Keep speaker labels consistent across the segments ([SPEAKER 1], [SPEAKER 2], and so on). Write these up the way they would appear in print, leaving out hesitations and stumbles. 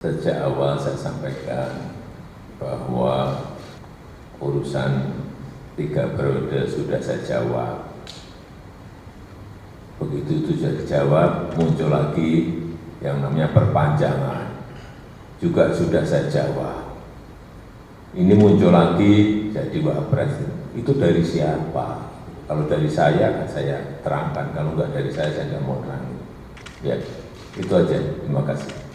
[SPEAKER 1] Sejak awal saya sampaikan bahwa urusan 3 periode sudah saya jawab. Begitu itu sudah dijawab, muncul lagi yang namanya perpanjangan. Juga sudah saya jawab. Ini muncul lagi jadi wapres. Itu dari siapa? Kalau dari saya, kan saya terangkan. Kalau enggak dari saya tidak mau terang. Ya, itu aja. Terima kasih.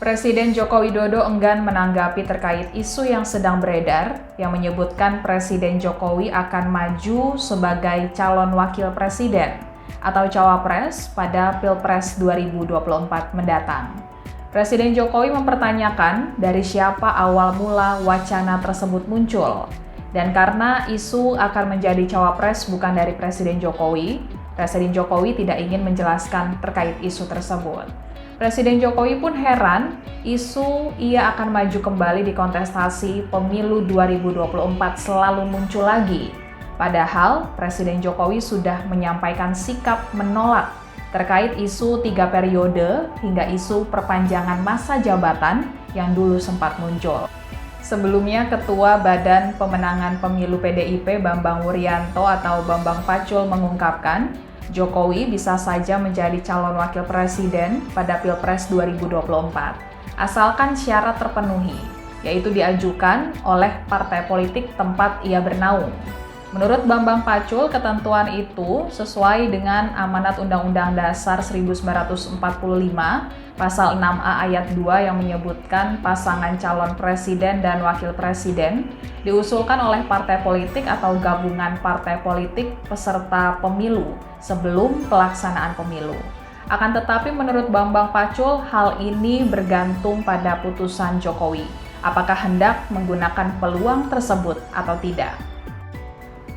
[SPEAKER 2] Presiden Joko Widodo enggan menanggapi terkait isu yang sedang beredar yang menyebutkan Presiden Jokowi akan maju sebagai calon wakil presiden atau cawapres pada Pilpres 2024 mendatang. Presiden Jokowi mempertanyakan dari siapa awal mula wacana tersebut muncul. Dan karena isu akan menjadi cawapres bukan dari Presiden Jokowi tidak ingin menjelaskan terkait isu tersebut. Presiden Jokowi pun heran isu ia akan maju kembali di kontestasi pemilu 2024 selalu muncul lagi. Padahal Presiden Jokowi sudah menyampaikan sikap menolak terkait isu 3 periode hingga isu perpanjangan masa jabatan yang dulu sempat muncul. Sebelumnya, Ketua Badan Pemenangan Pemilu PDIP Bambang Wuryanto atau Bambang Pacul mengungkapkan Jokowi bisa saja menjadi calon wakil presiden pada Pilpres 2024, asalkan syarat terpenuhi, yaitu diajukan oleh partai politik tempat ia bernaung. Menurut Bambang Pacul, ketentuan itu sesuai dengan amanat Undang-Undang Dasar 1945, Pasal 6A ayat 2 yang menyebutkan pasangan calon presiden dan wakil presiden diusulkan oleh partai politik atau gabungan partai politik peserta pemilu sebelum pelaksanaan pemilu. Akan tetapi menurut Bambang Pacul, hal ini bergantung pada putusan Jokowi, apakah hendak menggunakan peluang tersebut atau tidak.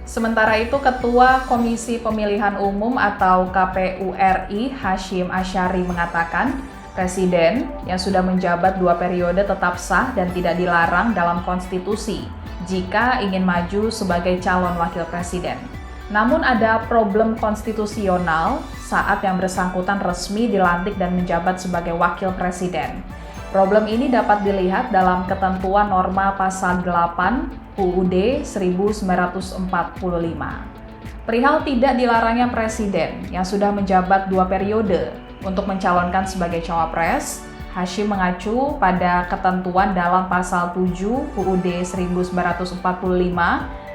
[SPEAKER 2] Sementara itu, Ketua Komisi Pemilihan Umum atau KPU RI Hasyim Asyari mengatakan, Presiden yang sudah menjabat 2 periode tetap sah dan tidak dilarang dalam konstitusi jika ingin maju sebagai calon wakil presiden. Namun ada problem konstitusional saat yang bersangkutan resmi dilantik dan menjabat sebagai wakil presiden. Problem ini dapat dilihat dalam ketentuan norma pasal 8 UUD 1945. Perihal tidak dilarangnya presiden yang sudah menjabat 2 periode untuk mencalonkan sebagai cawapres, Hasyim mengacu pada ketentuan dalam pasal 7 UUD 1945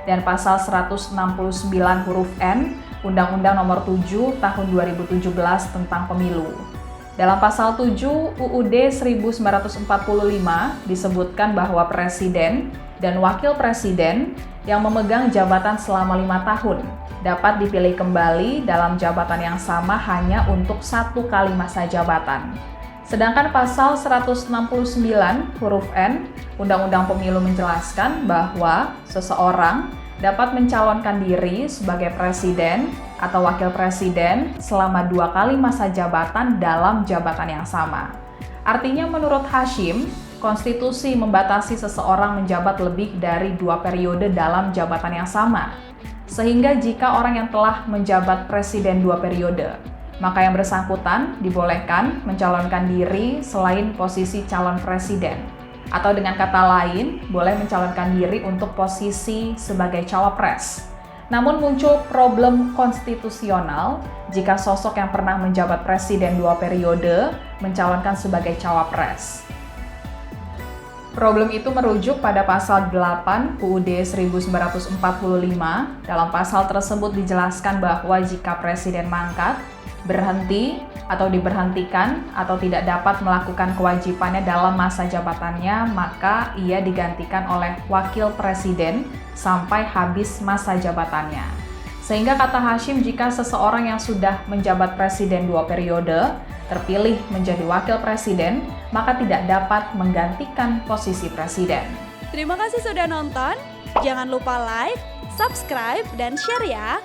[SPEAKER 2] dan pasal 169 huruf N Undang-Undang Nomor 7 Tahun 2017 tentang Pemilu. Dalam pasal 7 UUD 1945 disebutkan bahwa presiden dan wakil presiden yang memegang jabatan selama 5 tahun dapat dipilih kembali dalam jabatan yang sama hanya untuk 1 kali masa jabatan. Sedangkan pasal 169 huruf N Undang-Undang Pemilu menjelaskan bahwa seseorang dapat mencalonkan diri sebagai presiden atau wakil presiden selama 2 kali masa jabatan dalam jabatan yang sama. Artinya menurut Hasyim, konstitusi membatasi seseorang menjabat lebih dari 2 periode dalam jabatan yang sama. Sehingga jika orang yang telah menjabat presiden 2 periode, maka yang bersangkutan dibolehkan mencalonkan diri selain posisi calon presiden. Atau dengan kata lain, boleh mencalonkan diri untuk posisi sebagai cawapres. Namun muncul problem konstitusional jika sosok yang pernah menjabat presiden 2 periode mencalonkan sebagai cawapres. Problem itu merujuk pada pasal 8 UUD 1945. Dalam pasal tersebut dijelaskan bahwa jika presiden mangkat, berhenti atau diberhentikan atau tidak dapat melakukan kewajibannya dalam masa jabatannya, maka ia digantikan oleh wakil presiden sampai habis masa jabatannya. Sehingga kata Hasyim, jika seseorang yang sudah menjabat presiden 2 periode terpilih menjadi wakil presiden, maka tidak dapat menggantikan posisi presiden.
[SPEAKER 3] Terima kasih sudah nonton. Jangan lupa like, subscribe, dan share ya.